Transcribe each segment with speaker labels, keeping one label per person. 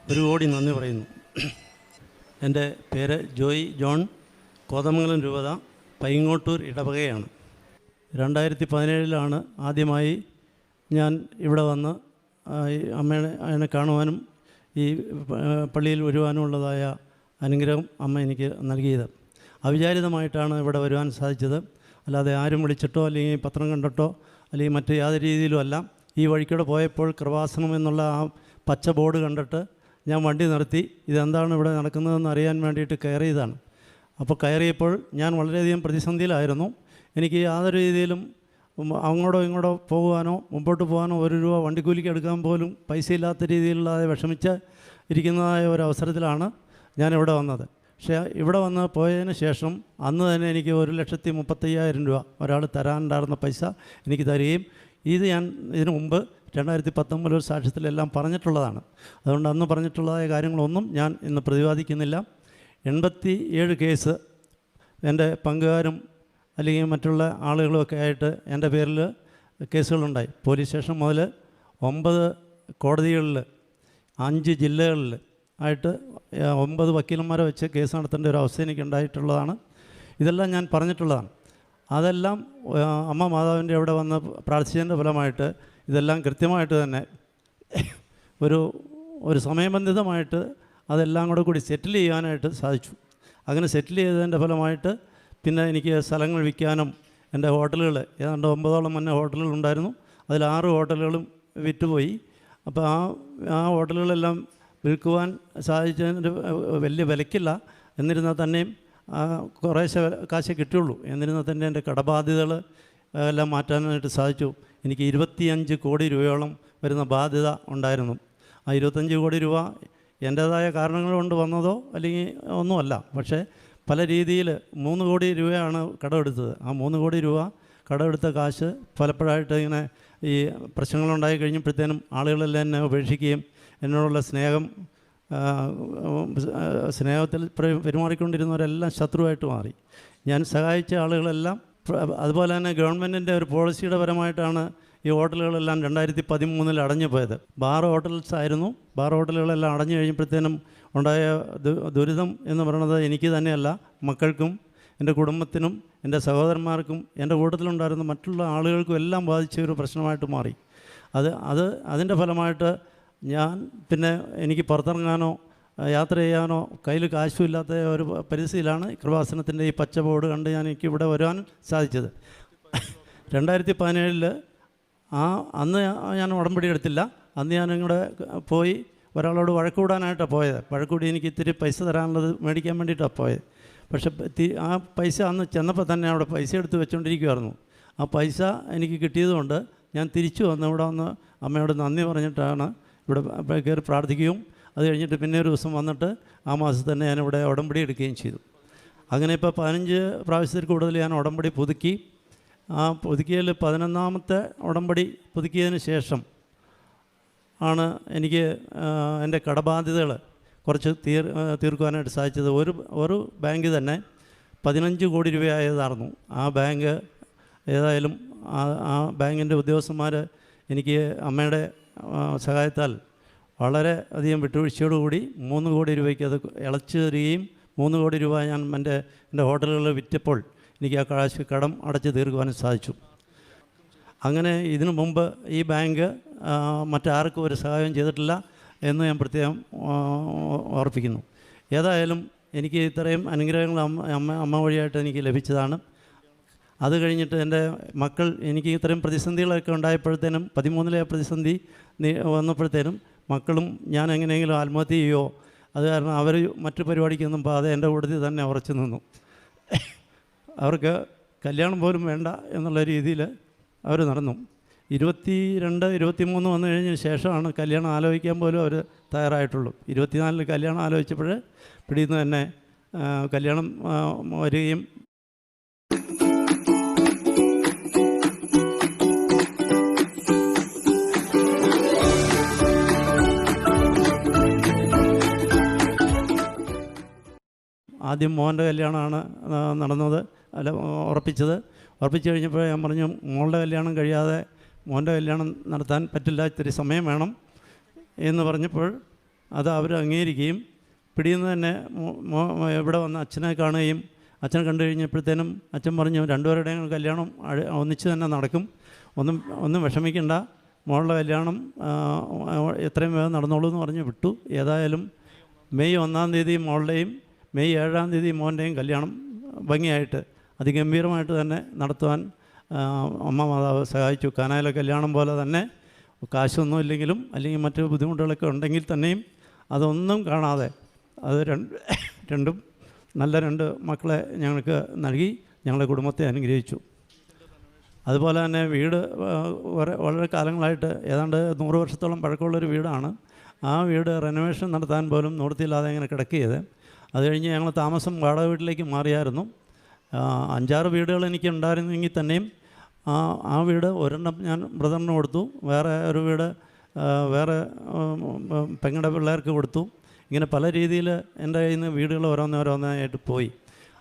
Speaker 1: 1 കോടി നന്ദി പറയുന്നു. എൻ്റെ പേര് ജോയ് ജോൺ, കോതമംഗലം രൂപത, പൈങ്ങോട്ടൂർ ഇടവകയാണ്. 2017 ആദ്യമായി ഞാൻ ഇവിടെ വന്ന് അമ്മയെ കാണുവാനും ഈ പള്ളിയിൽ വരുവാനുമുള്ളതായ അനുഗ്രഹം അമ്മ എനിക്ക് നൽകിയത്. അവിചാരിതമായിട്ടാണ് ഇവിടെ വരുവാൻ സാധിച്ചത്. അല്ലാതെ ആരും വിളിച്ചിട്ടോ അല്ലെങ്കിൽ പത്രം കണ്ടിട്ടോ അല്ലെങ്കിൽ മറ്റ് യാതൊരു രീതിയിലും അല്ല. ഈ വഴിക്കൂടെ പോയപ്പോൾ കൃപാസനം എന്നുള്ള ആ പച്ച ബോർഡ് കണ്ടിട്ട് ഞാൻ വണ്ടി നിർത്തി ഇതെന്താണ് ഇവിടെ നടക്കുന്നതെന്ന് അറിയാൻ വേണ്ടിയിട്ട് കയറിയതാണ്. അപ്പോൾ കയറിയപ്പോൾ ഞാൻ വളരെയധികം പ്രതിസന്ധിയിലായിരുന്നു. എനിക്ക് യാതൊരു രീതിയിലും അങ്ങോട്ടോ ഇങ്ങോട്ടോ പോകുവാനോ മുമ്പോട്ട് പോകാനോ 1 രൂപ വണ്ടിക്കൂലിക്ക് എടുക്കാൻ പോലും പൈസ ഇല്ലാത്ത രീതിയിലുള്ള വിഷമിച്ച് ഇരിക്കുന്നതായ ഒരവസരത്തിലാണ് ഞാനിവിടെ വന്നത്. പക്ഷേ ഇവിടെ വന്ന് പോയതിന് ശേഷം അന്ന് തന്നെ എനിക്ക് 1,35,000 രൂപ ഒരാൾ തരാനുണ്ടായിരുന്ന പൈസ എനിക്ക് തരികയും ഇത് ഞാൻ ഇതിനു മുമ്പ് 2019 ഒരു സാക്ഷ്യത്തിലെല്ലാം പറഞ്ഞിട്ടുള്ളതാണ്. അതുകൊണ്ട് അന്ന് പറഞ്ഞിട്ടുള്ളതായ കാര്യങ്ങളൊന്നും ഞാൻ ഇന്ന് പ്രതിപാദിക്കുന്നില്ല. 87 കേസ് എൻ്റെ പങ്കുകാരും അല്ലെങ്കിൽ മറ്റുള്ള ആളുകളുമൊക്കെ ആയിട്ട് എൻ്റെ പേരിൽ കേസുകളുണ്ടായി. പോലീസ് സ്റ്റേഷൻ മുതൽ 9 കോടതികളിൽ 5 ജില്ലകളിൽ ആയിട്ട് 9 വക്കീലന്മാരെ വെച്ച് കേസ് നടത്തേണ്ട ഒരു അവസ്ഥ എനിക്കുണ്ടായിട്ടുള്ളതാണ്. ഇതെല്ലാം ഞാൻ പറഞ്ഞിട്ടുള്ളതാണ്. അതെല്ലാം അമ്മ മാതാവിൻ്റെ അവിടെ വന്ന് പ്രാർത്ഥിച്ചതിൻ്റെ ഫലമായിട്ട് ഇതെല്ലാം കൃത്യമായിട്ട് തന്നെ ഒരു സമയബന്ധിതമായിട്ട് അതെല്ലാം കൂടി സെറ്റിൽ ചെയ്യാനായിട്ട് സാധിച്ചു. അങ്ങനെ സെറ്റിൽ ചെയ്തതിൻ്റെ ഫലമായിട്ട് പിന്നെ എനിക്ക് സ്ഥലങ്ങൾ വിൽക്കാനും എൻ്റെ ഹോട്ടലുകൾ ഏതാണ്ട് 9ഓളം മുന്നേ ഹോട്ടലുകളുണ്ടായിരുന്നു. അതിൽ 6 ഹോട്ടലുകളും വിറ്റുപോയി. അപ്പോൾ ആ ഹോട്ടലുകളെല്ലാം വിൽക്കുവാൻ സാധിച്ചതിന് വലിയ വിലക്കില്ല. എന്നിരുന്നാൽ തന്നെയും കുറേശ്ശെ കാശേ കിട്ടുള്ളൂ. എന്നിരുന്നാൽ തന്നെ എൻ്റെ കടബാധ്യതകൾ എല്ലാം മാറ്റാനായിട്ട് സാധിച്ചു. എനിക്ക് 25 കോടി രൂപയോളം വരുന്ന ബാധ്യത ഉണ്ടായിരുന്നു. ആ 25 കോടി രൂപ എൻ്റേതായ കാരണങ്ങൾ കൊണ്ട് വന്നതോ അല്ലെങ്കിൽ ഒന്നുമല്ല. പക്ഷേ പല രീതിയിൽ 3 കോടി രൂപയാണ് കടമെടുത്തത്. ആ 3 കോടി രൂപ കടമെടുത്ത കാശ് പലപ്പോഴായിട്ട് ഇങ്ങനെ ഈ പ്രശ്നങ്ങളുണ്ടായി കഴിഞ്ഞപ്പോഴത്തേനും ആളുകളെല്ലാം എന്നെ ഉപേക്ഷിക്കുകയും എന്നോടുള്ള സ്നേഹത്തിൽ പെരുമാറിക്കൊണ്ടിരുന്നവരെല്ലാം ശത്രുവായിട്ട് മാറി. ഞാൻ സഹായിച്ച ആളുകളെല്ലാം അതുപോലെ തന്നെ ഗവൺമെൻറ്റിൻ്റെ ഒരു പോളിസിയുടെ പരമായിട്ടാണ് ഈ ഹോട്ടലുകളെല്ലാം 2013 അടഞ്ഞു പോയത്. ബാർ ഹോട്ടൽസ് ആയിരുന്നു. ബാർ ഹോട്ടലുകളെല്ലാം അടഞ്ഞു കഴിഞ്ഞപ്പോഴത്തേനും ഉണ്ടായ ദുരിതം എന്ന് പറയുന്നത് എനിക്ക് തന്നെയല്ല, മക്കൾക്കും എൻ്റെ കുടുംബത്തിനും എൻ്റെ സഹോദരന്മാർക്കും എൻ്റെ കൂട്ടത്തിലുണ്ടായിരുന്ന മറ്റുള്ള ആളുകൾക്കും എല്ലാം ബാധിച്ച ഒരു പ്രശ്നമായിട്ട് മാറി. അതിൻ്റെ ഫലമായിട്ട് ഞാൻ പിന്നെ എനിക്ക് പുറത്തിറങ്ങാനോ യാത്ര ചെയ്യാനോ കയ്യിൽ കാശും ഇല്ലാത്ത ഒരു പരിസ്ഥിതിയിലാണ് കൃപാസനത്തിൻ്റെ ഈ പച്ച ബോർഡ് കണ്ട് എനിക്ക് ഇവിടെ വരാൻ സാധിച്ചത്. 2017 അന്ന് ഞാൻ ഉടമ്പടി എടുത്തില്ല. അന്ന് ഞാനിവിടെ പോയി ഒരാളോട് വഴക്കൂടാനായിട്ടാണ് പോയത്. വഴക്കൂടി എനിക്ക് ഇത്തിരി പൈസ തരാനുള്ളത് മേടിക്കാൻ വേണ്ടിയിട്ടാണ് പോയത്. പക്ഷേ ആ പൈസ അന്ന് ചെന്നപ്പോൾ തന്നെ അവിടെ പൈസ എടുത്ത് വെച്ചുകൊണ്ടിരിക്കുമായിരുന്നു. ആ പൈസ എനിക്ക് കിട്ടിയതുകൊണ്ട് ഞാൻ തിരിച്ചു വന്ന് ഇവിടെ വന്ന് അമ്മയോട് നന്ദി പറഞ്ഞിട്ടാണ് ഇവിടെ കയറി പ്രാർത്ഥിക്കുകയും അത് കഴിഞ്ഞിട്ട് പിന്നെ ഒരു ദിവസം വന്നിട്ട് ആ മാസത്തിൽ തന്നെ ഞാനിവിടെ ഉടമ്പടി എടുക്കുകയും ചെയ്തു. അങ്ങനെ ഇപ്പോൾ 15 പ്രാവശ്യത്തിൽ കൂടുതൽ ഞാൻ ഉടമ്പടി പുതുക്കി. ആ പുതുക്കിയതിൽ 11ാമത്തെ ഉടമ്പടി പുതുക്കിയതിന് ശേഷം ആണ് എനിക്ക് എൻ്റെ കടബാധ്യതകൾ കുറച്ച് തീർക്കുവാനായിട്ട് സാധിച്ചത്. ഒരു ബാങ്ക് തന്നെ 15 കോടി രൂപയായതായിരുന്നു. ആ ബാങ്ക് ഏതായാലും ആ ബാങ്കിൻ്റെ ഉദ്യോഗസ്ഥന്മാർ എനിക്ക് അമ്മയുടെ സഹായത്താൽ വളരെ അധികം വിട്ടുവീഴ്ചയോടുകൂടി 3 കോടി രൂപയ്ക്ക് അത് ഇളച്ചു തരികയും 3 കോടി രൂപ ഞാൻ എൻ്റെ ഹോട്ടലുകളിൽ വിറ്റപ്പോൾ എനിക്ക് ആ കാശ് കടം അടച്ച് തീർക്കുവാനും സാധിച്ചു. അങ്ങനെ ഇതിനു മുമ്പ് ഈ ബാങ്ക് മറ്റാർക്കും ഒരു സഹായം ചെയ്തിട്ടില്ല എന്ന് ഞാൻ പ്രത്യേകം ഓർപ്പിക്കുന്നു. ഏതായാലും എനിക്ക് ഇത്രയും അനുഗ്രഹങ്ങൾ അമ്മ വഴിയായിട്ട് എനിക്ക് ലഭിച്ചതാണ്. അത് കഴിഞ്ഞിട്ട് എൻ്റെ മക്കൾ എനിക്ക് ഇത്രയും പ്രതിസന്ധികളൊക്കെ ഉണ്ടായപ്പോഴത്തേനും 13ലെ പ്രതിസന്ധി വന്നപ്പോഴത്തേനും മക്കളും ഞാൻ എങ്ങനെയെങ്കിലും ആത്മഹത്യ ചെയ്യുമോ, അത് കാരണം അവർ മറ്റു പരിപാടിക്കൊന്നും പോകാതെ എൻ്റെ കൂട്ടത്തിൽ തന്നെ ഉറച്ചു നിന്നു. അവർക്ക് കല്യാണം പോലും വേണ്ട എന്നുള്ള രീതിയിൽ അവർ നടന്നു. 22, 23 വന്നു കഴിഞ്ഞതിന് ശേഷമാണ് കല്യാണം ആലോചിക്കാൻ പോലും അവർ തയ്യാറായിട്ടുള്ളൂ. 24 കല്യാണം ആലോചിച്ചപ്പോൾ പിടിയിൽ നിന്ന് തന്നെ കല്യാണം വരികയും ആദ്യം മോൻ്റെ കല്യാണമാണ് നടന്നത്, ഉറപ്പിച്ചു കഴിഞ്ഞപ്പോൾ ഞാൻ പറഞ്ഞു മോളുടെ കല്യാണം കഴിയാതെ മോൻ്റെ കല്യാണം നടത്താൻ പറ്റില്ല, ഇത്തിരി സമയം വേണം എന്ന് പറഞ്ഞപ്പോൾ അത് അവർ അംഗീകരിക്കുകയും പിടിയിൽ നിന്ന് തന്നെ ഇവിടെ വന്ന് അച്ഛനെ കാണുകയും അച്ഛനെ കണ്ടു കഴിഞ്ഞപ്പോഴത്തേനും അച്ഛൻ പറഞ്ഞു രണ്ടുപേരുടെയും കല്യാണം ഒന്നിച്ച് തന്നെ നടക്കും, ഒന്നും വിഷമിക്കണ്ട, മോളുടെ കല്യാണം എത്രയും വേഗം നടന്നോളൂ എന്ന് പറഞ്ഞ് വിട്ടു. ഏതായാലും മെയ് 1-ാം തീയതി മോളുടെയും മെയ് 7-ാം തീയതി മോൻ്റെയും കല്യാണം ഭംഗിയായിട്ട് അതിഗംഭീരമായിട്ട് തന്നെ നടത്തുവാൻ അമ്മ മാതാവ് സഹായിച്ചു. കാനായിലെ കല്യാണം പോലെ തന്നെ കാശൊന്നും ഇല്ലെങ്കിലും അല്ലെങ്കിൽ മറ്റ് ബുദ്ധിമുട്ടുകളൊക്കെ ഉണ്ടെങ്കിൽ തന്നെയും അതൊന്നും കാണാതെ അത് രണ്ടും നല്ല 2 മക്കളെ ഞങ്ങൾക്ക് നൽകി ഞങ്ങളുടെ കുടുംബത്തെ അനുഗ്രഹിച്ചു. അതുപോലെ തന്നെ വീട് വളരെ കാലങ്ങളായിട്ട് ഏതാണ്ട് 100 വർഷത്തോളം പഴക്കമുള്ളൊരു വീടാണ്. ആ വീട് റെനോവേഷൻ നടത്താൻ പോലും നിവൃത്തിയില്ലാതെ ഇങ്ങനെ കിടക്കിയത്. അത് കഴിഞ്ഞ് ഞങ്ങൾ താമസം വാടക വീട്ടിലേക്ക് മാറിയായിരുന്നു. 5-6 വീടുകൾ എനിക്ക് ഉണ്ടായിരുന്നെങ്കിൽ തന്നെയും ആ വീട് ഒരെണ്ണം ഞാൻ ബ്രദറിന് കൊടുത്തു, വേറെ ഒരു വീട് വേറെ പെങ്ങളുടെ പിള്ളേർക്ക് കൊടുത്തു. ഇങ്ങനെ പല രീതിയിൽ എൻ്റെ കയ്യിൽ നിന്ന് വീടുകൾ ഓരോന്നോരോന്നായിട്ട് പോയി.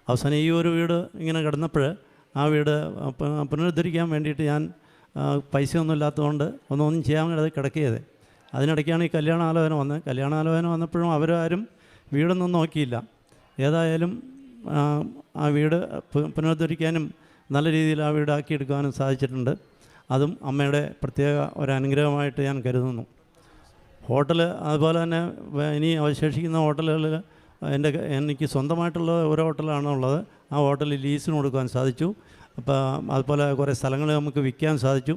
Speaker 1: അവസാനം ഈ ഒരു വീട് ഇങ്ങനെ കിടന്നപ്പോൾ ആ വീട് പുനരുദ്ധരിക്കാൻ വേണ്ടിയിട്ട് ഞാൻ പൈസയൊന്നും ഇല്ലാത്തതുകൊണ്ട് ഒന്നും ചെയ്യാൻ കഴിയാതെ കിടക്കിയത്. അതിനിടയ്ക്കാണ് ഈ കല്യാണാലോചന വന്നത്. കല്യാണാലോചന വന്നപ്പോഴും അവരാരും വീടൊന്നും നോക്കിയില്ല. ഏതായാലും ആ വീട് പുനരുദ്ധരിക്കാനും നല്ല രീതിയിൽ ആ വീടാക്കിയെടുക്കാനും സാധിച്ചിട്ടുണ്ട്. അതും അമ്മയുടെ പ്രത്യേക ഒരു അനുഗ്രഹമായിട്ട് ഞാൻ കരുതുന്നു. ഹോട്ടൽ അതുപോലെ തന്നെ ഇനി അവശേഷിക്കുന്ന ഹോട്ടലുകളിൽ എനിക്ക് സ്വന്തമായിട്ടുള്ള ഒരു ഹോട്ടലാണ് ഉള്ളത്. ആ ഹോട്ടലിൽ ലീസിന് കൊടുക്കാൻ സാധിച്ചു. അപ്പോൾ അതുപോലെ കുറേ സ്ഥലങ്ങൾ നമുക്ക് വിൽക്കാൻ സാധിച്ചു.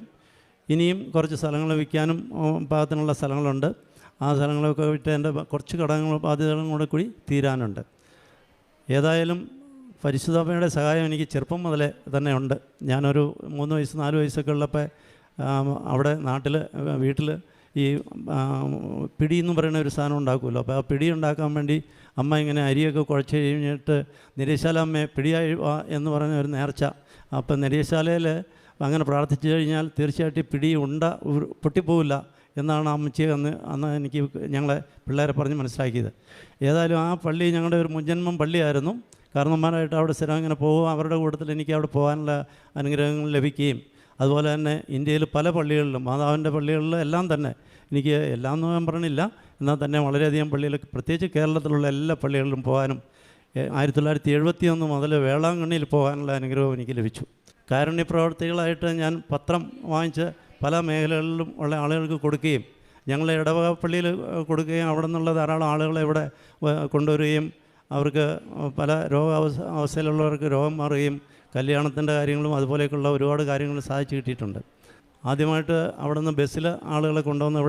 Speaker 1: ഇനിയും കുറച്ച് സ്ഥലങ്ങൾ വിൽക്കാനും പാകത്തിനുള്ള സ്ഥലങ്ങളുണ്ട്. ആ സ്ഥലങ്ങളൊക്കെ വിറ്റ് എൻ്റെ കുറച്ച് കടങ്ങളും ബാധ്യതകളും കൂടെ കൂടി തീരാനുണ്ട്. ഏതായാലും പരിശുദ്ധാമ്മയുടെ സഹായം എനിക്ക് ചെറുപ്പം മുതലേ തന്നെ ഉണ്ട്. ഞാനൊരു 3 വയസ്സ് 4 വയസ്സൊക്കെ ഉള്ളപ്പോൾ അവിടെ വീട്ടിൽ ഈ പിടി എന്ന് പറയുന്ന ഒരു സാധനം ഉണ്ടാക്കുമല്ലോ. അപ്പോൾ ആ പിടി ഉണ്ടാക്കാൻ വേണ്ടി അമ്മ ഇങ്ങനെ അരിയൊക്കെ കുഴച്ച് കഴിഞ്ഞിട്ട് നിരീശാല അമ്മയെ പിടിയായി എന്ന് പറയുന്ന ഒരു നേർച്ച. അപ്പം നിരീശാലയിൽ അങ്ങനെ പ്രാർത്ഥിച്ചു കഴിഞ്ഞാൽ തീർച്ചയായിട്ടും പിടി പൊട്ടിപ്പോവില്ല എന്നാണ് അമ്മച്ചിയെ അന്ന് എനിക്ക് ഞങ്ങളെ പിള്ളേരെ പറഞ്ഞ് മനസ്സിലാക്കിയത്. ഏതായാലും ആ പള്ളി ഞങ്ങളുടെ ഒരു മുൻജന്മം പള്ളിയായിരുന്നു. കാരണന്മാരായിട്ട് അവിടെ സ്ഥിരം ഇങ്ങനെ പോകും. അവരുടെ കൂട്ടത്തിൽ എനിക്ക് അവിടെ പോകാനുള്ള അനുഗ്രഹങ്ങൾ ലഭിക്കുകയും അതുപോലെ തന്നെ ഇന്ത്യയിൽ പല പള്ളികളിലും മാതാവിൻ്റെ പള്ളികളിലും എല്ലാം തന്നെ എനിക്ക് എല്ലാം ഒന്നും ഞാൻ പറഞ്ഞില്ല, എന്നാൽ തന്നെ വളരെയധികം പള്ളികളിൽ പ്രത്യേകിച്ച് കേരളത്തിലുള്ള എല്ലാ പള്ളികളിലും പോകാനും 1971 മുതൽ വേളാങ്കണ്ണിയിൽ പോകാനുള്ള അനുഗ്രഹം എനിക്ക് ലഭിച്ചു. കാരുണ്യ പ്രവർത്തികളായിട്ട് ഞാൻ പത്രം വാങ്ങിച്ച് പല മേഖലകളിലും ഉള്ള ആളുകൾക്ക് കൊടുക്കുകയും ഞങ്ങൾ ഇടവക പള്ളിയിൽ കൊടുക്കുകയും അവിടെ നിന്നുള്ള ധാരാളം ആളുകളെ ഇവിടെ കൊണ്ടുവരികയും അവർക്ക് പല അവസ്ഥയിലുള്ളവർക്ക് രോഗം മാറുകയും കല്യാണത്തിൻ്റെ കാര്യങ്ങളും അതുപോലെയൊക്കെയുള്ള ഒരുപാട് കാര്യങ്ങൾ സാധിച്ചു കിട്ടിയിട്ടുണ്ട്. ആദ്യമായിട്ട് അവിടെ നിന്ന് ബസ്സിൽ ആളുകളെ കൊണ്ടുവന്ന്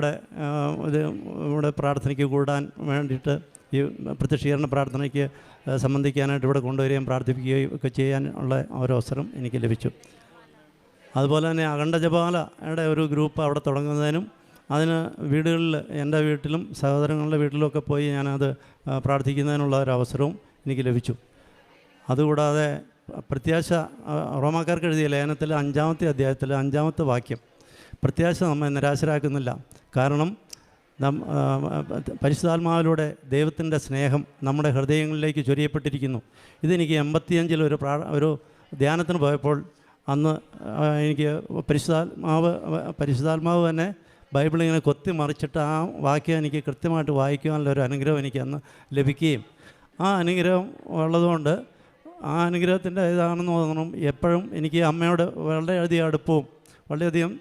Speaker 1: ഇവിടെ പ്രാർത്ഥനയ്ക്ക് കൂടാൻ വേണ്ടിയിട്ട് ഈ പ്രത്യക്ഷീകരണ പ്രാർത്ഥനയ്ക്ക് സംബന്ധിക്കാനായിട്ട് ഇവിടെ കൊണ്ടുവരികയും പ്രാർത്ഥിപ്പിക്കുകയും ഒക്കെ ചെയ്യാനുള്ള ഒരവസരം എനിക്ക് ലഭിച്ചു. അതുപോലെ തന്നെ അഖണ്ഡ ജപമാലയുടെ ഒരു ഗ്രൂപ്പ് അവിടെ തുടങ്ങുന്നതിനും അതിന് വീടുകളിൽ എൻ്റെ വീട്ടിലും സഹോദരങ്ങളുടെ വീട്ടിലുമൊക്കെ പോയി ഞാനത് പ്രാർത്ഥിക്കുന്നതിനുള്ള ഒരവസരവും എനിക്ക് ലഭിച്ചു. അതുകൂടാതെ പ്രത്യാശ റോമാക്കാർക്ക് എഴുതിയ ലേഖനത്തിൽ 5-ാമത്തെ അധ്യായത്തിൽ 5-ാമത്തെ വാക്യം, പ്രത്യാശ നമ്മെ നിരാശരാക്കുന്നില്ല. കാരണം പരിശുദ്ധാത്മാവിലൂടെ ദൈവത്തിൻ്റെ സ്നേഹം നമ്മുടെ ഹൃദയങ്ങളിലേക്ക് ചൊരിയപ്പെട്ടിരിക്കുന്നു. ഇതെനിക്ക് 85-ൽ ഒരു ധ്യാനത്തിന് പോയപ്പോൾ അന്ന് എനിക്ക് പരിശുദ്ധാത്മാവ് തന്നെ ബൈബിളിങ്ങനെ കൊത്തി മറിച്ചിട്ട് ആ വാക്യം എനിക്ക് കൃത്യമായിട്ട് വായിക്കുവാനുള്ള ഒരു അനുഗ്രഹം എനിക്ക് അന്ന് ലഭിക്കുകയും ആ അനുഗ്രഹം ഉള്ളതുകൊണ്ട് ആ അനുഗ്രഹത്തിൻ്റെ ഇതാണെന്ന് തോന്നുന്നു എപ്പോഴും എനിക്ക് അമ്മയോട് വളരെയധികം അടുപ്പവും വളരെയധികം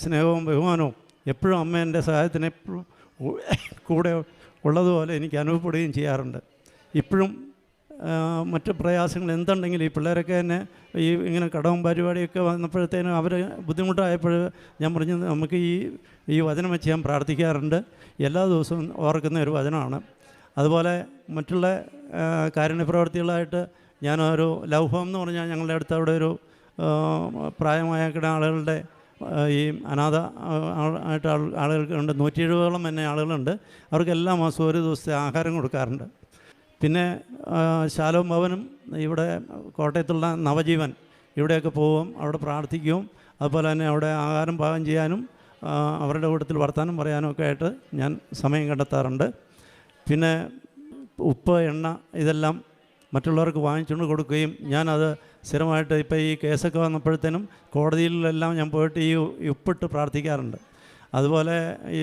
Speaker 1: സ്നേഹവും ബഹുമാനവും എപ്പോഴും അമ്മ എൻ്റെ സഹായത്തിന് എപ്പോഴും കൂടെ ഉള്ളതുപോലെ എനിക്ക് അനുഭവപ്പെടുകയും ചെയ്യാറുണ്ട്. ഇപ്പോഴും മറ്റ് പ്രയാസങ്ങൾ എന്തുണ്ടെങ്കിലും ഈ പിള്ളേരൊക്കെ തന്നെ ഇങ്ങനെ കടവും പരിപാടിയൊക്കെ വന്നപ്പോഴത്തേനും അവർ ബുദ്ധിമുട്ടായപ്പോൾ ഞാൻ പറഞ്ഞു നമുക്ക് ഈ വചനം വെച്ച് ഞാൻ പ്രാർത്ഥിക്കാറുണ്ട്. എല്ലാ ദിവസവും ഓർക്കുന്ന ഒരു വചനമാണ്. അതുപോലെ മറ്റുള്ള കാരുണ്യപ്രവർത്തികളായിട്ട് ഞാനൊരു ലവ് ഹോം എന്ന് പറഞ്ഞാൽ ഞങ്ങളുടെ അടുത്ത് അവിടെ ഒരു പ്രായമായ ആളുകളുടെ ഈ അനാഥ ആയിട്ട് ആളുകൾക്കുണ്ട്. 170ഓളം തന്നെ ആളുകളുണ്ട്. അവർക്ക് എല്ലാ മാസവും ഒരു ദിവസത്തെ ആഹാരം കൊടുക്കാറുണ്ട്. പിന്നെ ശാലോം ഭവനും ഇവിടെ കോട്ടയത്തുള്ള നവജീവൻ ഇവിടെയൊക്കെ പോവും, അവിടെ പ്രാർത്ഥിക്കുകയും അതുപോലെ തന്നെ അവിടെ ആഹാരം പാകം ചെയ്യാനും അവരുടെ കൂട്ടത്തിൽ വർത്താനം പറയാനും ഒക്കെ ആയിട്ട് ഞാൻ സമയം കണ്ടെത്താറുണ്ട്. പിന്നെ ഉപ്പ് എണ്ണ ഇതെല്ലാം മറ്റുള്ളവർക്ക് വാങ്ങിച്ചുകൊണ്ട് കൊടുക്കുകയും ഞാനത് സ്ഥിരമായിട്ട് ഇപ്പോൾ ഈ കേസൊക്കെ വന്നപ്പോഴത്തേനും കോടതിയിലെല്ലാം ഞാൻ പോയിട്ട് ഈ ഉപ്പിട്ട് പ്രാർത്ഥിക്കാറുണ്ട്. അതുപോലെ ഈ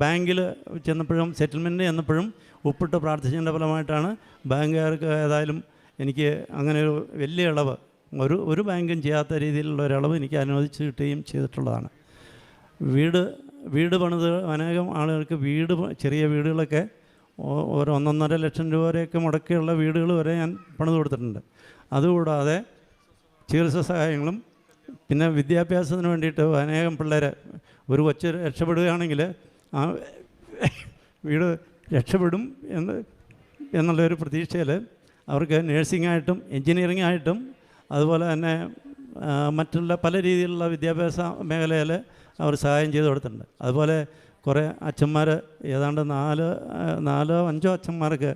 Speaker 1: ബാങ്കിൽ ചെന്നപ്പോഴും സെറ്റിൽമെൻറ്റ് ചെന്നപ്പോഴും ഒപ്പിട്ട് പ്രാർത്ഥിച്ചതിൻ്റെ ഫലമായിട്ടാണ് ബാങ്കുകാർക്ക് ഏതായാലും എനിക്ക് അങ്ങനെ ഒരു വലിയ ഇളവ് ഒരു ബാങ്കും ചെയ്യാത്ത രീതിയിലുള്ള ഒരളവ് എനിക്ക് അനുവദിച്ച് കിട്ടുകയും ചെയ്തിട്ടുള്ളതാണ്. വീട് പണിത് അനേകം ആളുകൾക്ക് ചെറിയ വീടുകളൊക്കെ ഒരു 1.5 ലക്ഷം രൂപ വരെയൊക്കെ മുടക്കിയുള്ള വീടുകൾ വരെ ഞാൻ പണിത് കൊടുത്തിട്ടുണ്ട്. അതുകൂടാതെ ചികിത്സാ സഹായങ്ങളും പിന്നെ വിദ്യാഭ്യാസത്തിന് വേണ്ടിയിട്ട് അനേകം പിള്ളേരെ ഒരു കൊച്ച് രക്ഷപ്പെടുകയാണെങ്കിൽ ആ വീട് രക്ഷപ്പെടും എന്നുള്ളൊരു പ്രതീക്ഷയിൽ അവർക്ക് നേഴ്സിംഗായിട്ടും എൻജിനീയറിംഗ് ആയിട്ടും അതുപോലെ തന്നെ മറ്റുള്ള പല രീതിയിലുള്ള വിദ്യാഭ്യാസ മേഖലയിൽ അവർ സഹായം ചെയ്തു കൊടുത്തിട്ടുണ്ട്. അതുപോലെ കുറേ അച്ഛന്മാർ ഏതാണ്ട് 4-5 അച്ഛന്മാർക്ക്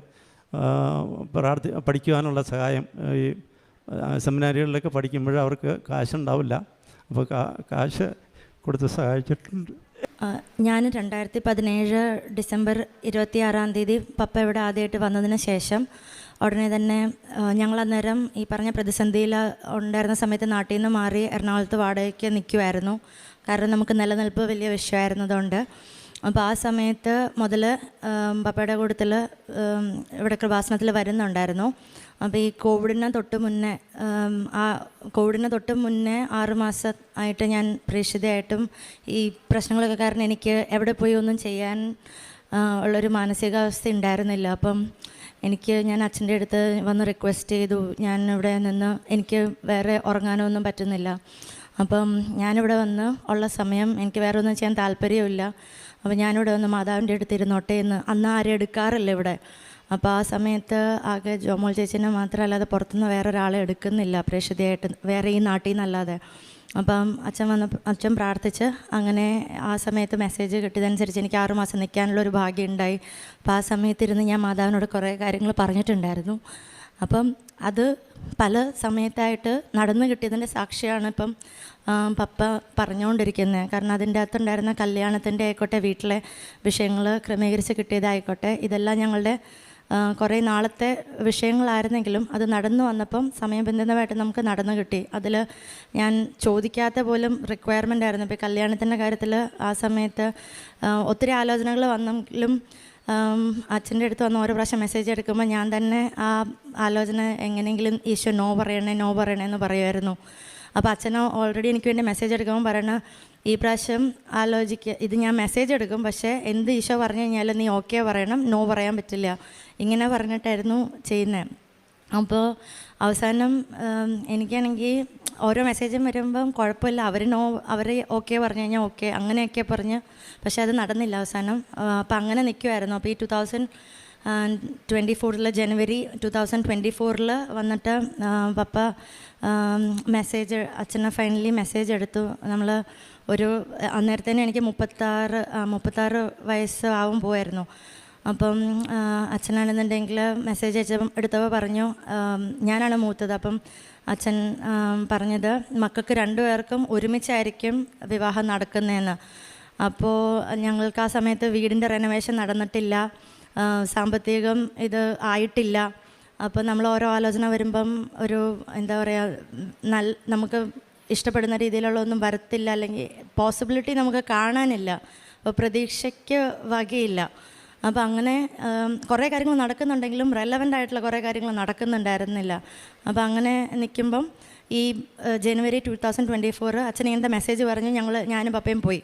Speaker 1: പഠിക്കുവാനുള്ള സഹായം ഈ സെമിനാരികളിലൊക്കെ പഠിക്കുമ്പോൾ അവർക്ക് കാശുണ്ടാവില്ല, അപ്പോൾ കാശ് കൊടുത്ത് സഹായിച്ചിട്ടുണ്ട്.
Speaker 2: ഞാൻ 2017 ഡിസംബർ 26 പപ്പ ഇവിടെ ആദ്യമായിട്ട് വന്നതിന് ശേഷം ഉടനെ തന്നെ ഞങ്ങൾ അന്നേരം ഈ പറഞ്ഞ പ്രതിസന്ധിയിൽ ഉണ്ടായിരുന്ന സമയത്ത് നാട്ടിൽ നിന്ന് മാറി എറണാകുളത്ത് വാടകയ്ക്ക് നിൽക്കുമായിരുന്നു. കാരണം നമുക്ക് നിലനിൽപ്പ് വലിയ വിഷയമായിരുന്നതുകൊണ്ട്. അപ്പോൾ ആ സമയത്ത് മുതൽ പപ്പയുടെ കൂട്ടത്തിൽ ഇവിടെ കൃപാസനത്തിൽ വരുന്നുണ്ടായിരുന്നു. അപ്പോൾ ഈ കോവിഡിന് തൊട്ട് മുന്നേ 6 മാസം ആയിട്ട് ഞാൻ പ്രേക്ഷിതയായിട്ടും ഈ പ്രശ്നങ്ങളൊക്കെ കാരണം എനിക്ക് എവിടെ പോയി ഒന്നും ചെയ്യാൻ ഉള്ളൊരു മാനസികാവസ്ഥ ഉണ്ടായിരുന്നില്ല. അപ്പം ഞാൻ അച്ഛൻ്റെ അടുത്ത് വന്ന് റിക്വസ്റ്റ് ചെയ്തു, ഞാൻ ഇവിടെ നിന്ന് എനിക്ക് വേറെ ഉറങ്ങാനൊന്നും പറ്റുന്നില്ല, അപ്പം ഞാനിവിടെ വന്ന് ഉള്ള സമയം എനിക്ക് വേറെ ഒന്നും ചെയ്യാൻ താല്പര്യമില്ല, അപ്പോൾ ഞാനിവിടെ വന്ന് മാതാവിൻ്റെ അടുത്ത് ഇരുന്നോട്ടെ എന്ന്. അന്ന് ആരും എടുക്കാറില്ല ഇവിടെ. അപ്പോൾ ആ സമയത്ത് ആകെ ജോമോൾ ചേച്ചിനെ മാത്രമല്ലാതെ പുറത്തുനിന്ന് വേറെ ഒരാളെ എടുക്കുന്നില്ല പ്രേക്ഷിതയായിട്ട്, വേറെ ഈ നാട്ടിൽ നിന്നല്ലാതെ. അപ്പം അച്ഛൻ പ്രാർത്ഥിച്ച് അങ്ങനെ ആ സമയത്ത് മെസ്സേജ് കിട്ടിയതനുസരിച്ച് എനിക്ക് 6 മാസം നിൽക്കാനുള്ളൊരു ഭാഗ്യം ഉണ്ടായി. അപ്പോൾ ആ സമയത്തിരുന്ന് ഞാൻ മാതാവിനോട് കുറേ കാര്യങ്ങൾ പറഞ്ഞിട്ടുണ്ടായിരുന്നു. അപ്പം അത് പല സമയത്തായിട്ട് നടന്നു കിട്ടിയതിൻ്റെ സാക്ഷിയാണ് ഇപ്പം പപ്പ പറഞ്ഞുകൊണ്ടിരിക്കുന്നത്. കാരണം അതിൻ്റെ അകത്തുണ്ടായിരുന്ന കല്യാണത്തിൻ്റെ ആയിക്കോട്ടെ, വീട്ടിലെ വിഷയങ്ങൾ ക്രമീകരിച്ച് കിട്ടിയതായിക്കോട്ടെ, ഇതെല്ലാം ഞങ്ങളുടെ കുറേ നാളത്തെ വിഷയങ്ങളായിരുന്നെങ്കിലും അത് നടന്നു വന്നപ്പം സമയബന്ധിതമായിട്ട് നമുക്ക് നടന്നു കിട്ടി. അതിൽ ഞാൻ ചോദിക്കാത്ത പോലും റിക്വയർമെൻ്റ് ആയിരുന്നു. ഇപ്പോൾ കല്യാണത്തിൻ്റെ കാര്യത്തിൽ ആ സമയത്ത് ഒത്തിരി ആലോചനകൾ വന്നെങ്കിലും അച്ഛൻ്റെ അടുത്ത് വന്ന് ഓരോ പ്രാവശ്യം മെസ്സേജ് എടുക്കുമ്പോൾ ഞാൻ തന്നെ ആ ആലോചന എങ്ങനെയെങ്കിലും ഈശോ നോ പറയണേ എന്ന് പറയുമായിരുന്നു. അപ്പോൾ അച്ഛനോ ഓൾറെഡി എനിക്ക് വേണ്ടി മെസ്സേജ് എടുക്കുമ്പോൾ പറയണ, ഈ പ്രാവശ്യം ഇത് ഞാൻ മെസ്സേജ് എടുക്കും, പക്ഷേ എന്ത് ഈശോ പറഞ്ഞു കഴിഞ്ഞാൽ നീ ഓക്കെ പറയണം, നോ പറയാൻ പറ്റില്ല, ഇങ്ങനെ പറഞ്ഞിട്ടായിരുന്നു ചെയ്യുന്നത്. അപ്പോൾ അവസാനം എനിക്കാണെങ്കിൽ ഓരോ മെസ്സേജും വരുമ്പം കുഴപ്പമില്ല, അവർ ഓക്കെ പറഞ്ഞു കഴിഞ്ഞാൽ ഓക്കെ, അങ്ങനെയൊക്കെ പറഞ്ഞ്, പക്ഷേ അത് നടന്നില്ല അവസാനം. അപ്പം അങ്ങനെ നിൽക്കുമായിരുന്നു. അപ്പോൾ ഈ 2024 ജനുവരി 2024 വന്നിട്ട് പപ്പ അച്ഛനെ ഫൈനലി മെസ്സേജ് എടുത്തു. നമ്മൾ അന്നേരത്തേനും എനിക്ക് 36 വയസ്സ് ആവും പോയായിരുന്നു. അപ്പം അച്ഛനാണെന്നുണ്ടെങ്കിൽ മെസ്സേജ് എടുത്തപ്പോൾ പറഞ്ഞു, ഞാനാണ് മൂത്തത്. അപ്പം അച്ഛൻ പറഞ്ഞത് മക്കൾക്ക് 2 പേർക്കും ഒരുമിച്ചായിരിക്കും വിവാഹം നടക്കുന്നതെന്ന്. അപ്പോൾ ഞങ്ങൾക്ക് ആ സമയത്ത് വീടിൻ്റെ റെനോവേഷൻ നടന്നിട്ടില്ല, സാമ്പത്തികം ഇത് ആയിട്ടില്ല. അപ്പോൾ നമ്മൾ ഓരോ ആലോചന വരുമ്പം എന്താ പറയുക, നമുക്ക് ഇഷ്ടപ്പെടുന്ന രീതിയിലുള്ള ഒന്നും വരത്തില്ല, അല്ലെങ്കിൽ പോസിബിലിറ്റി നമുക്ക് കാണാനില്ല, അപ്പോൾ പ്രതീക്ഷയ്ക്ക് വകയില്ല. അപ്പോൾ അങ്ങനെ കുറേ കാര്യങ്ങൾ നടക്കുന്നുണ്ടെങ്കിലും റെലവൻ്റ് ആയിട്ടുള്ള കുറേ കാര്യങ്ങൾ നടക്കുന്നുണ്ടായിരുന്നില്ല. അപ്പോൾ അങ്ങനെ നിൽക്കുമ്പം ഈ ജനുവരി 2024 അച്ഛൻ ഇങ്ങനത്തെ മെസ്സേജ് പറഞ്ഞു, ഞാനും പപ്പയും പോയി.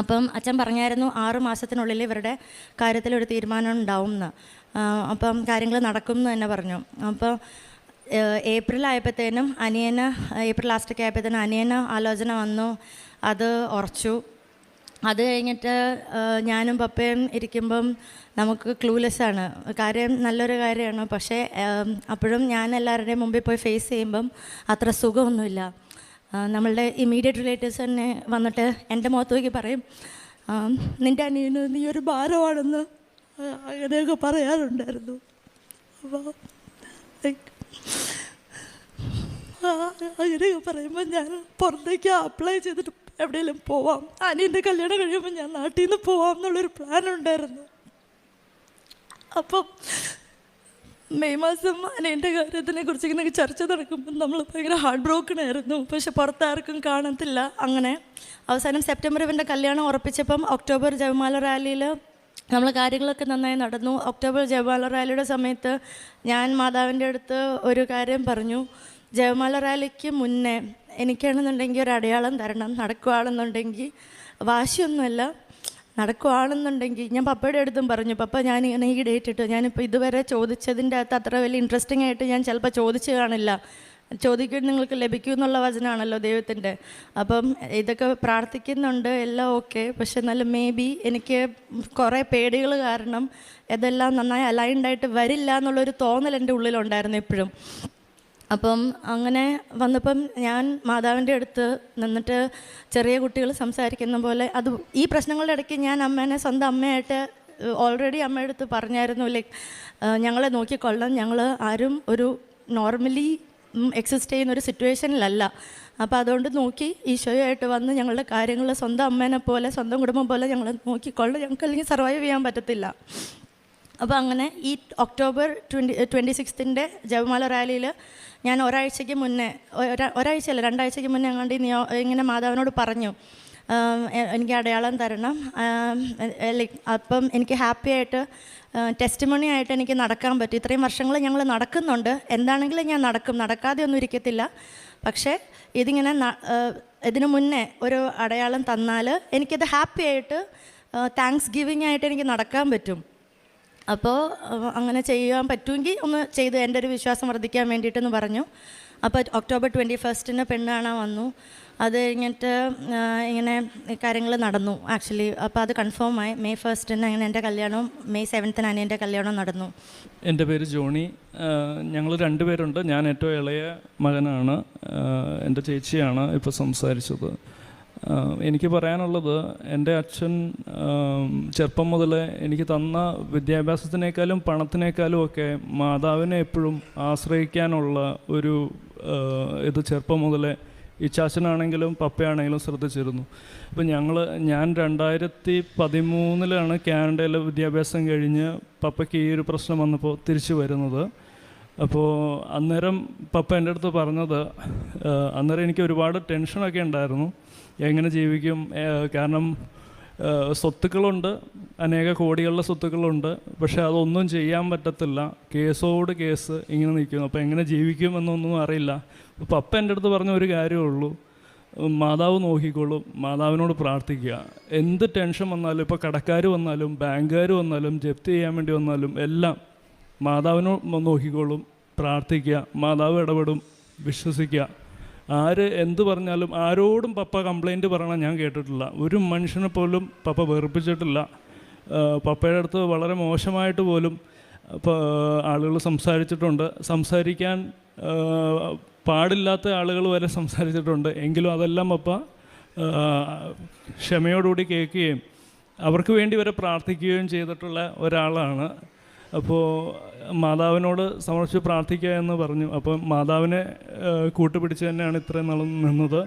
Speaker 2: അപ്പം അച്ഛൻ പറഞ്ഞായിരുന്നു 6 മാസത്തിനുള്ളിൽ ഇവരുടെ കാര്യത്തിൽ ഒരു തീരുമാനം ഉണ്ടാവും എന്ന്. അപ്പം കാര്യങ്ങൾ നടക്കും എന്ന് തന്നെ പറഞ്ഞു. അപ്പോൾ ഏപ്രിൽ ലാസ്റ്റൊക്കെ ആയപ്പോഴത്തേനും അനിയന് ആലോചന വന്നു, അത് ഉറച്ചു. അത് കഴിഞ്ഞിട്ട് ഞാനും പപ്പയും ഇരിക്കുമ്പം നമുക്ക് ക്ലൂലെസ്സാണ്, കാര്യം നല്ലൊരു കാര്യമാണ്, പക്ഷേ അപ്പോഴും ഞാൻ എല്ലാവരുടെയും മുമ്പിൽ പോയി ഫേസ് ചെയ്യുമ്പം അത്ര സുഖമൊന്നുമില്ല. നമ്മളുടെ ഇമ്മീഡിയറ്റ് റിലേറ്റീവ്സ് തന്നെ വന്നിട്ട് എൻ്റെ മുഖത്ത് നോക്കി പറയും, നിൻ്റെ അനിയന് നീ ഒരു ഭാരമാണെന്ന് അങ്ങനെയൊക്കെ പറയാറുണ്ടായിരുന്നു. അപ്പോൾ അങ്ങനെയൊക്കെ പറയുമ്പോൾ ഞാൻ പുറത്തേക്ക് അപ്ലൈ ചെയ്തിട്ട് എവിടെയെങ്കിലും പോവാം, അനിയൻ്റെ കല്യാണം കഴിയുമ്പോൾ ഞാൻ നാട്ടിൽ നിന്ന് പോവാം എന്നുള്ളൊരു പ്ലാൻ ഉണ്ടായിരുന്നു. അപ്പം മെയ് മാസം അനിയൻ്റെ കാര്യത്തിനെ കുറിച്ച് ഇങ്ങനെ ചർച്ച നടക്കുമ്പോൾ നമ്മൾ ഭയങ്കര ഹാർട്ട് ബ്രോക്കൺ ആയിരുന്നു. പക്ഷെ പുറത്താർക്കും കാണത്തില്ല. അങ്ങനെ അവസാനം സെപ്റ്റംബർ ഇവൻ്റെ കല്യാണം ഉറപ്പിച്ചപ്പം ഒക്ടോബർ ജപമാല റാലിയിൽ നമ്മൾ കാര്യങ്ങളൊക്കെ നന്നായി നടന്നു. ഒക്ടോബർ ജപമാല റാലിയുടെ സമയത്ത് ഞാൻ മാതാവിൻ്റെ അടുത്ത് ഒരു കാര്യം പറഞ്ഞു. ജപമാല റാലിക്ക് മുന്നേ എനിക്കാണെന്നുണ്ടെങ്കിൽ ഒരു അടയാളം തരണം, നടക്കുകയാണെന്നുണ്ടെങ്കിൽ വാശിയൊന്നുമല്ല, നടക്കുകയാണെന്നുണ്ടെങ്കിൽ. ഞാൻ പപ്പയുടെ അടുത്തും പറഞ്ഞു, പപ്പ ഞാനിങ്ങനെ ഈ ഡേറ്റ് ഇട്ടു, ഞാനിപ്പോൾ ഇതുവരെ ചോദിച്ചതിൻ്റെ അകത്ത് അത്ര വലിയ ഇൻട്രസ്റ്റിംഗ് ആയിട്ട് ഞാൻ ചിലപ്പോൾ ചോദിച്ചു കാണില്ല, ചോദിക്കും നിങ്ങൾക്ക് ലഭിക്കും എന്നുള്ള വചനമാണല്ലോ ദൈവത്തിൻ്റെ. അപ്പം ഇതൊക്കെ പ്രാർത്ഥിക്കുന്നുണ്ട്, എല്ലാം ഓക്കെ. പക്ഷെ നല്ല മേ ബി എനിക്ക് കുറേ പേടികൾ കാരണം ഇതെല്ലാം നന്നായി അലൈൻഡായിട്ട് വരില്ല എന്നുള്ളൊരു തോന്നൽ എൻ്റെ ഉള്ളിലുണ്ടായിരുന്നു എപ്പോഴും. അപ്പം അങ്ങനെ വന്നപ്പം ഞാൻ മാതാവിൻ്റെ അടുത്ത് നിന്നിട്ട് ചെറിയ കുട്ടികൾ സംസാരിക്കുന്ന പോലെ ഈ പ്രശ്നങ്ങളുടെ ഇടയ്ക്ക് ഞാൻ അമ്മേനെ സ്വന്തം അമ്മയായിട്ട് ഓൾറെഡി അമ്മയുടെ അടുത്ത് പറഞ്ഞായിരുന്നു, ലൈക്ക് ഞങ്ങളെ നോക്കിക്കൊള്ളാം, ഞങ്ങൾ ആരും ഒരു നോർമലി എക്സിസ്റ്റ് ചെയ്യുന്ന ഒരു സിറ്റുവേഷനിലല്ല. അപ്പോൾ അതുകൊണ്ട് നോക്കി ഈശോയായിട്ട് വന്ന് ഞങ്ങളുടെ കാര്യങ്ങൾ സ്വന്തം അമ്മേനെ പോലെ സ്വന്തം കുടുംബം പോലെ ഞങ്ങൾ നോക്കിക്കൊള്ളാം, ഞങ്ങൾക്ക് അല്ലെങ്കിൽ സർവൈവ് ചെയ്യാൻ പറ്റത്തില്ല. അപ്പോൾ അങ്ങനെ ഈ ഒക്ടോബർ 26 ജപമാല റാലിയിൽ ഞാൻ ഒരാഴ്ചയ്ക്ക് മുന്നേ, ഒരാഴ്ചയല്ല 2 ആഴ്ചയ്ക്ക് മുന്നേ അങ്ങാണ്ട് ഇങ്ങനെ മാതാവിനോട് പറഞ്ഞു, എനിക്ക് അടയാളം തരണം, ലൈക്ക് അപ്പം എനിക്ക് ഹാപ്പി ആയിട്ട് ടെസ്റ്റിമണി ആയിട്ട് എനിക്ക് നടക്കാൻ പറ്റും. ഇത്രയും വർഷങ്ങൾ ഞങ്ങൾ നടക്കുന്നുണ്ട്, എന്താണെങ്കിലും ഞാൻ നടക്കും, നടക്കാതെ ഒന്നും ഇരിക്കത്തില്ല. പക്ഷേ ഇതിങ്ങനെ ഇതിനു മുന്നേ ഒരു അടയാളം തന്നാൽ എനിക്കത് ഹാപ്പി ആയിട്ട് താങ്ക്സ് ഗിവിങ് ആയിട്ട് എനിക്ക് നടക്കാൻ പറ്റും. അപ്പോൾ അങ്ങനെ ചെയ്യാൻ പറ്റുമെങ്കിൽ ഒന്ന് ചെയ്ത് എൻ്റെ ഒരു വിശ്വാസം വർദ്ധിക്കാൻ വേണ്ടിയിട്ടെന്ന് പറഞ്ഞു. അപ്പോൾ ഒക്ടോബർ 21 പെണ്ണ് കാണാൻ വന്നു. അത് കഴിഞ്ഞിട്ട് ഇങ്ങനെ കാര്യങ്ങൾ നടന്നു ആക്ച്വലി. അപ്പോൾ അത് കൺഫേമായി. മെയ് 1 അങ്ങനെ എൻ്റെ കല്യാണവും മെയ് 7 എൻ്റെ കല്യാണവും നടന്നു.
Speaker 3: എൻ്റെ പേര് ജോണി. ഞങ്ങൾ 2 പേരുണ്ട്. ഞാൻ ഏറ്റവും ഇളയ മകനാണ്. എൻ്റെ ചേച്ചിയാണ് ഇപ്പോൾ സംസാരിച്ചത്. എനിക്ക് പറയാനുള്ളത്, എൻ്റെ അച്ഛൻ ചെറുപ്പം മുതലേ എനിക്ക് തന്ന വിദ്യാഭ്യാസത്തിനേക്കാളും പണത്തിനേക്കാളും ഒക്കെ മാതാവിനെ എപ്പോഴും ആശ്രയിക്കാനുള്ള ഒരു ഇത് ചെറുപ്പം മുതലേ ഇച്ചാച്ചനാണെങ്കിലും പപ്പയാണെങ്കിലും ശ്രദ്ധിച്ചിരുന്നു. അപ്പോൾ ഞാൻ 2013 കാനഡയിൽ വിദ്യാഭ്യാസം കഴിഞ്ഞ് പപ്പയ്ക്ക് ഈ ഒരു പ്രശ്നം വന്നപ്പോൾ തിരിച്ചു വരുന്നത്. അപ്പോൾ അന്നേരം പപ്പ എൻ്റെ അടുത്ത് പറഞ്ഞത്, അന്നേരം എനിക്ക് ഒരുപാട് ടെൻഷനൊക്കെ ഉണ്ടായിരുന്നു, എങ്ങനെ ജീവിക്കും, കാരണം സ്വത്തുക്കളുണ്ട്, അനേക കോടികളുടെ സ്വത്തുക്കളുണ്ട്, പക്ഷേ അതൊന്നും ചെയ്യാൻ പറ്റത്തില്ല, കേസോട് കേസ് ഇങ്ങനെ നിൽക്കുന്നു, അപ്പോൾ എങ്ങനെ ജീവിക്കും എന്നൊന്നും അറിയില്ല. പപ്പ എൻ്റെ അടുത്ത് പറഞ്ഞ ഒരു കാര്യമുള്ളൂ, മാതാവ് നോക്കിക്കോളും, മാതാവിനോട് പ്രാർത്ഥിക്കുക. എന്ത് ടെൻഷൻ വന്നാലും, ഇപ്പോൾ കടക്കാർ വന്നാലും ബാങ്കുകാർ വന്നാലും ജപ്തി ചെയ്യാൻ വേണ്ടി വന്നാലും എല്ലാം മാതാവിനോട് നോക്കിക്കോളും, പ്രാർത്ഥിക്കുക, മാതാവ് ഇടപെടും, വിശ്വസിക്കുക. ആര് എന്ത് പറഞ്ഞാലും ആരോടും പപ്പ കംപ്ലൈൻറ്റ് പറയണം ഞാൻ കേട്ടിട്ടില്ല. ഒരു മനുഷ്യനെ പോലും പപ്പ വെറുപ്പിച്ചിട്ടില്ല. പപ്പയുടെ അടുത്ത് വളരെ മോശമായിട്ട് പോലും ആളുകൾ സംസാരിച്ചിട്ടുണ്ട്. സംസാരിക്കാൻ പാടില്ലാത്ത ആളുകൾ വരെ സംസാരിച്ചിട്ടുണ്ട്. എങ്കിലും അതെല്ലാം പപ്പ ക്ഷമയോടുകൂടി കേൾക്കുകയും അവർക്ക് വേണ്ടി വരെ പ്രാർത്ഥിക്കുകയും ചെയ്തിട്ടുള്ള ഒരാളാണ്. അപ്പോൾ മാതാവിനോട് സമർപ്പിച്ച് പ്രാർത്ഥിക്കുക എന്ന് പറഞ്ഞു. അപ്പോൾ മാതാവിനെ കൂട്ടുപിടിച്ച് തന്നെയാണ് ഇത്രയും നാളും നിന്നത്.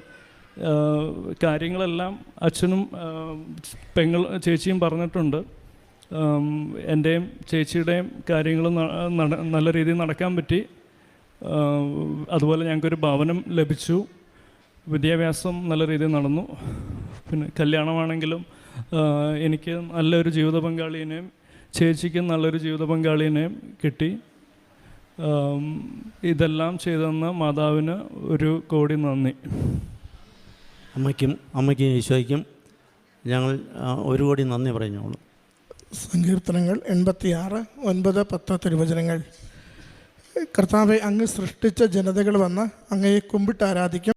Speaker 3: കാര്യങ്ങളെല്ലാം അച്ഛനും ചേച്ചിയും പറഞ്ഞിട്ടുണ്ട്. എൻ്റെയും ചേച്ചിയുടെയും കാര്യങ്ങൾ നല്ല രീതിയിൽ നടക്കാൻ പറ്റി. അതുപോലെ ഞങ്ങൾക്കൊരു ഭവനം ലഭിച്ചു. വിദ്യാഭ്യാസം നല്ല രീതിയിൽ നടന്നു. പിന്നെ കല്യാണമാണെങ്കിലും എനിക്ക് നല്ലൊരു ജീവിത പങ്കാളിയെയും ചേച്ചിക്ക് നല്ലൊരു ജീവിത പങ്കാളിയെയും കിട്ടി. ഇതെല്ലാം ചെയ്തെന്ന മാതാവിന് 1 കോടി നന്ദി.
Speaker 1: അമ്മയ്ക്കും ഈശോയ്ക്കും ഞങ്ങൾ 1 കോടി നന്ദി പറഞ്ഞോളൂ.
Speaker 4: സങ്കീർത്തനങ്ങൾ 86, 9, 10 തിരുവചനങ്ങൾ. കർത്താവെ, അങ്ങ് സൃഷ്ടിച്ച ജനതകൾ വന്ന് അങ്ങയെ കുമ്പിട്ട് ആരാധിക്കും.